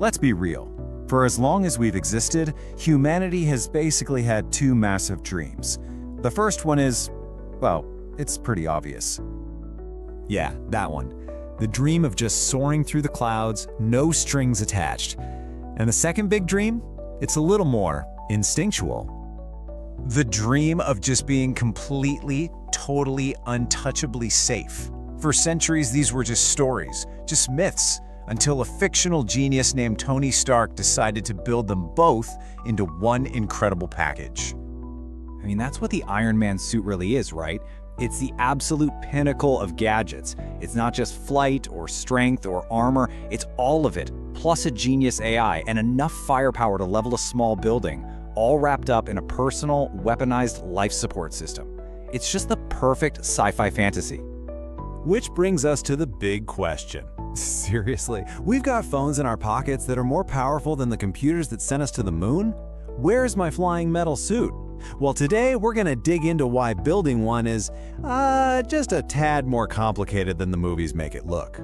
Let's be real. For as long as we've existed, humanity has basically had two massive dreams. The first one is, well, it's pretty obvious. Yeah, that one. The dream of just soaring through the clouds, no strings attached. And the second big dream? It's a little more instinctual. The dream of just being completely, totally, untouchably safe. For centuries, these were just stories, just myths, until a fictional genius named Tony Stark decided to build them both into one incredible package. I mean, that's what the Iron Man suit really is, right? It's the absolute pinnacle of gadgets. It's not just flight or strength or armor, it's all of it, plus a genius AI and enough firepower to level a small building, all wrapped up in a personal, weaponized life support system. It's just the perfect sci-fi fantasy. Which brings us to the big question. Seriously, we've got phones in our pockets that are more powerful than the computers that sent us to the moon? Where's my flying metal suit? Well, today we're gonna dig into why building one is, just a tad more complicated than the movies make it look.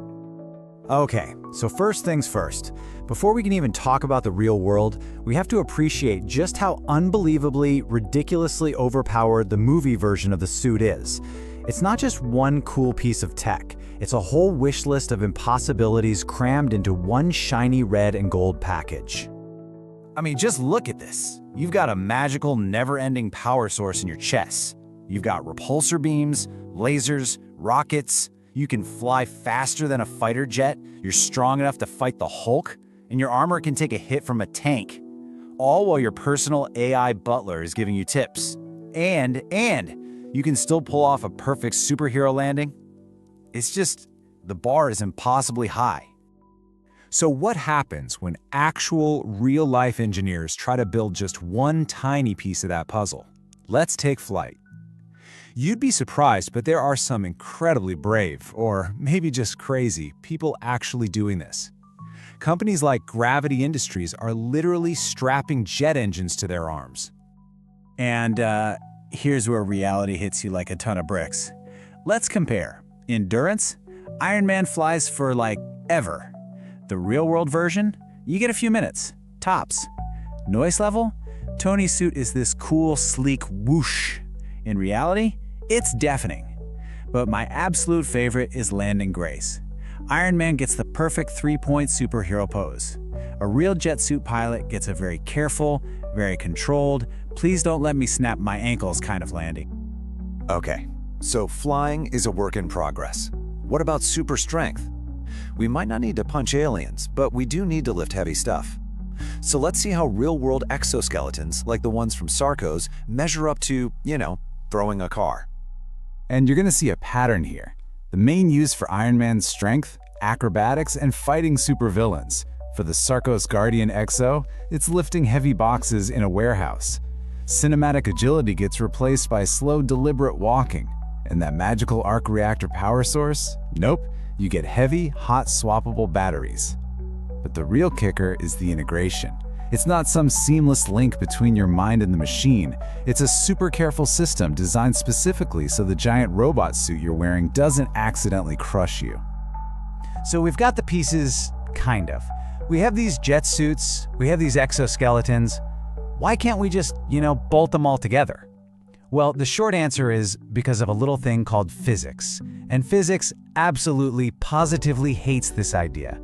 Okay, so first things first. Before we can even talk about the real world, we have to appreciate just how unbelievably, ridiculously overpowered the movie version of the suit is. It's not just one cool piece of tech, it's a whole wish list of impossibilities crammed into one shiny red and gold package. I mean, just look at this. You've got a magical, never-ending power source in your chest. You've got repulsor beams, lasers, rockets. You can fly faster than a fighter jet. You're strong enough to fight the Hulk, and your armor can take a hit from a tank. All while your personal AI butler is giving you tips. And you can still pull off a perfect superhero landing. It's just, the bar is impossibly high. So what happens when actual, real-life engineers try to build just one tiny piece of that puzzle? Let's take flight. You'd be surprised, but there are some incredibly brave, or maybe just crazy, people actually doing this. Companies like Gravity Industries are literally strapping jet engines to their arms. And here's where reality hits you like a ton of bricks. Let's compare. Endurance? Iron Man flies for, like, ever. The real-world version? You get a few minutes, tops. Noise level? Tony's suit is this cool, sleek whoosh. In reality, it's deafening. But my absolute favorite is landing grace. Iron Man gets the perfect three-point superhero pose. A real jet suit pilot gets a very careful, very controlled, please don't let me snap my ankles kind of landing. Okay, so flying is a work in progress. What about super strength? We might not need to punch aliens, but we do need to lift heavy stuff. So let's see how real-world exoskeletons, like the ones from Sarcos, measure up to, throwing a car. And you're gonna see a pattern here. The main use for Iron Man's strength, acrobatics, and fighting supervillains. For the Sarcos Guardian Exo, it's lifting heavy boxes in a warehouse. Cinematic agility gets replaced by slow, deliberate walking. And that magical arc reactor power source? Nope, you get heavy, hot swappable batteries. But the real kicker is the integration. It's not some seamless link between your mind and the machine. It's a super careful system designed specifically so the giant robot suit you're wearing doesn't accidentally crush you. So we've got the pieces, kind of. We have these jet suits, we have these exoskeletons. Why can't we just, bolt them all together? Well, the short answer is because of a little thing called physics. And physics absolutely, positively hates this idea.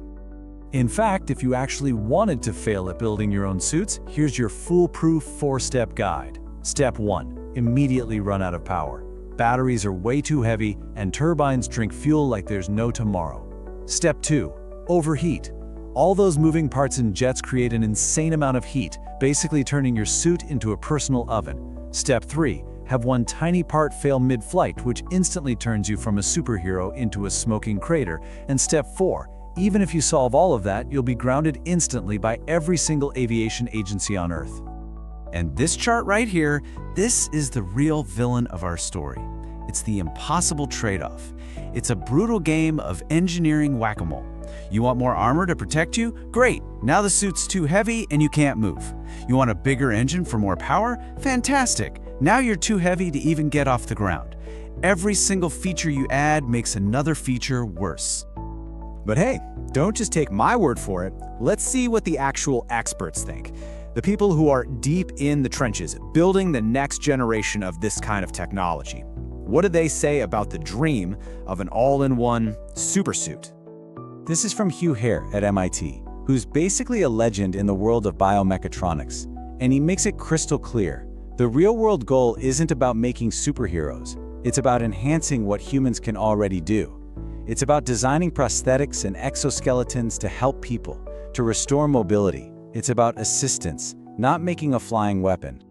In fact, if you actually wanted to fail at building your own suits, here's your foolproof 4-step guide. Step 1. Immediately run out of power. Batteries are way too heavy, and turbines drink fuel like there's no tomorrow. Step 2. Overheat. All those moving parts in jets create an insane amount of heat, basically turning your suit into a personal oven. Step 3. Have one tiny part fail mid-flight, which instantly turns you from a superhero into a smoking crater. And Step 4. Even if you solve all of that, you'll be grounded instantly by every single aviation agency on Earth. And this chart right here, this is the real villain of our story. It's the impossible trade-off. It's a brutal game of engineering whack-a-mole. You want more armor to protect you? Great! Now the suit's too heavy and you can't move. You want a bigger engine for more power? Fantastic! Now you're too heavy to even get off the ground. Every single feature you add makes another feature worse. But hey, don't just take my word for it. Let's see what the actual experts think. The people who are deep in the trenches, building the next generation of this kind of technology. What do they say about the dream of an all-in-one supersuit? This is from Hugh Hare at MIT, who's basically a legend in the world of biomechatronics, and he makes it crystal clear. The real-world goal isn't about making superheroes. It's about enhancing what humans can already do. It's about designing prosthetics and exoskeletons to help people, to restore mobility. It's about assistance, not making a flying weapon.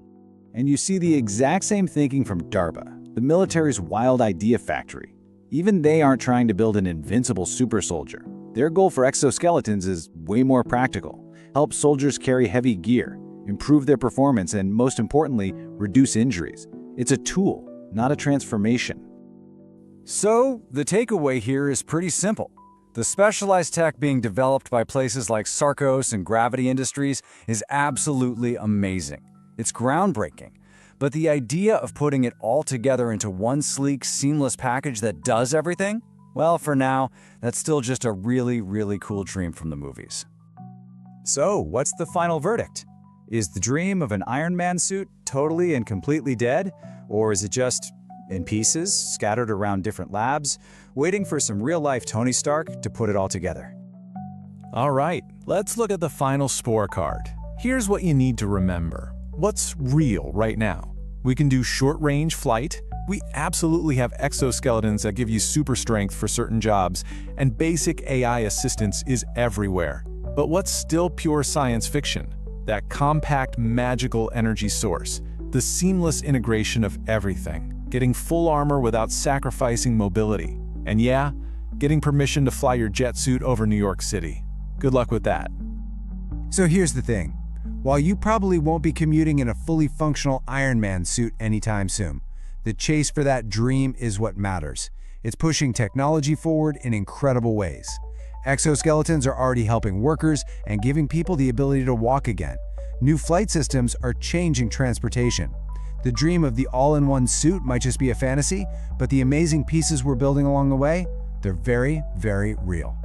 And you see the exact same thinking from DARPA, the military's wild idea factory. Even they aren't trying to build an invincible super soldier. Their goal for exoskeletons is way more practical. Help soldiers carry heavy gear, improve their performance, and most importantly, reduce injuries. It's a tool, not a transformation. So, the takeaway here is pretty simple. The specialized tech being developed by places like Sarcos and Gravity Industries is absolutely amazing. It's groundbreaking. But the idea of putting it all together into one sleek, seamless package that does everything? Well, for now, that's still just a really, really cool dream from the movies. So, what's the final verdict? Is the dream of an Iron Man suit totally and completely dead? Or is it just in pieces, scattered around different labs, waiting for some real-life Tony Stark to put it all together? All right, let's look at the final scorecard. Here's what you need to remember. What's real right now? We can do short-range flight. We absolutely have exoskeletons that give you super strength for certain jobs, and basic AI assistance is everywhere. But what's still pure science fiction? That compact, magical energy source. The seamless integration of everything. Getting full armor without sacrificing mobility. And yeah, getting permission to fly your jet suit over New York City. Good luck with that. So here's the thing. While you probably won't be commuting in a fully functional Iron Man suit anytime soon, the chase for that dream is what matters. It's pushing technology forward in incredible ways. Exoskeletons are already helping workers and giving people the ability to walk again. New flight systems are changing transportation. The dream of the all-in-one suit might just be a fantasy, but the amazing pieces we're building along the way, they're very, very real.